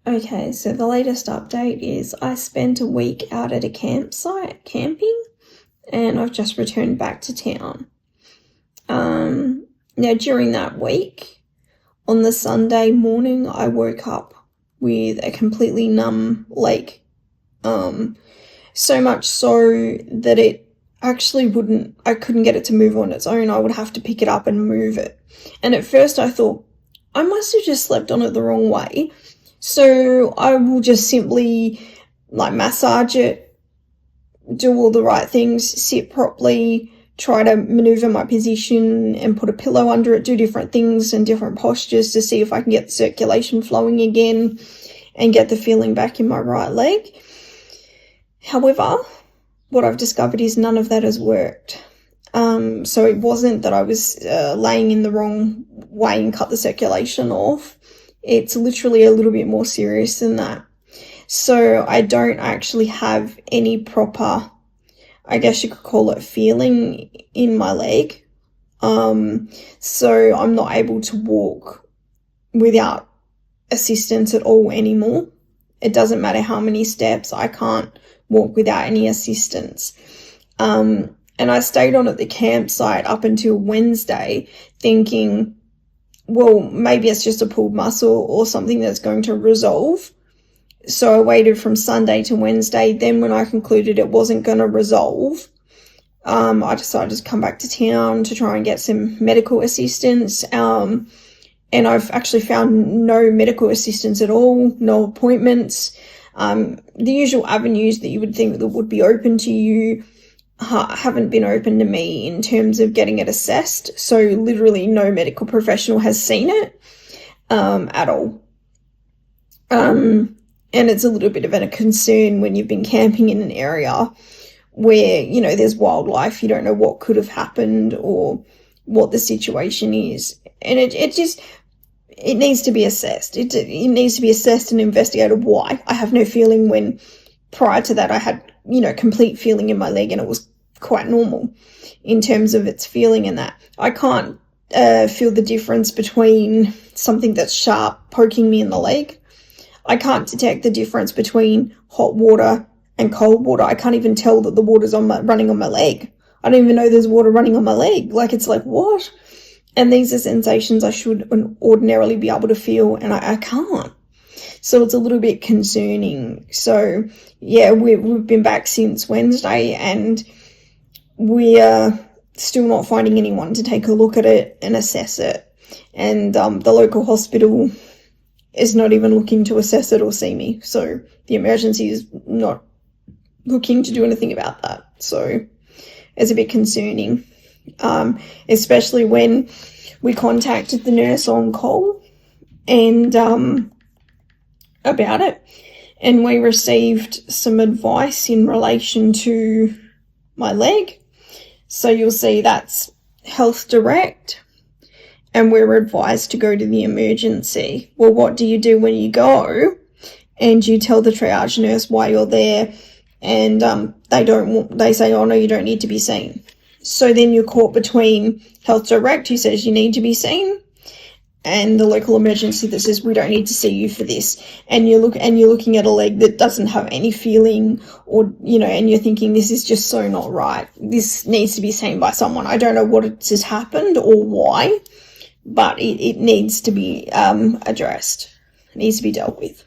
Okay, so the latest update is I spent a week out at a campsite camping, and I've just returned back to town. Now during that week, on the Sunday morning, I woke up with a completely numb leg. So much so that it actually I couldn't get it to move on its own. I would have to pick it up and move it. And at first I thought, I must have just slept on it the wrong way. So I will just simply massage it, do all the right things, sit properly, try to maneuver my position and put a pillow under it, do different things and different postures to see if I can get the circulation flowing again and get the feeling back in my right leg. However, what I've discovered is none of that has worked. So it wasn't that I was laying in the wrong way and cut the circulation off. It's literally a little bit more serious than that. So I don't actually have any proper, I guess you could call it, feeling in my leg. So I'm not able to walk without assistance at all anymore. It doesn't matter how many steps, I can't walk without any assistance. And I stayed on at the campsite up until Wednesday thinking, well, maybe it's just a pulled muscle or something that's going to resolve. So I waited from Sunday to Wednesday. Then when I concluded it wasn't going to resolve, I decided to come back to town to try and get some medical assistance. And I've actually found no medical assistance at all, no appointments. The usual avenues that you would think that would be open to you haven't been open to me in terms of getting it assessed. So literally no medical professional has seen it at all. And it's a little bit of a concern when you've been camping in an area where, there's wildlife. You don't know what could have happened or what the situation is. And it needs to be assessed. It needs to be assessed and investigated why. I have no feeling when prior to that I had, complete feeling in my leg and it was quite normal in terms of its feeling and that. I can't feel the difference between something that's sharp poking me in the leg. I can't detect the difference between hot water and cold water. I can't even tell that the water's running on my leg. I don't even know there's water running on my leg. It's like, what? And these are sensations I should ordinarily be able to feel, and I can't. So it's a little bit concerning. So, yeah, we've been back since Wednesday, and we're still not finding anyone to take a look at it and assess it. And the local hospital is not even looking to assess it or see me. So the emergency is not looking to do anything about that. So it's a bit concerning, especially when we contacted the nurse on call and about it, and we received some advice in relation to my leg. So you'll see that's Health Direct, and we're advised to go to the emergency. Well, what do you do when you go? And you tell the triage nurse why you're there, and they say, oh no, you don't need to be seen. So then you're caught between Health Direct, who says you need to be seen, and the local emergency that says we don't need to see you for this. And you're looking at a leg that doesn't have any feeling, or and you're thinking, this is just so not right. This needs to be seen by someone. I don't know what has happened or why, but it needs to be addressed. It needs to be dealt with.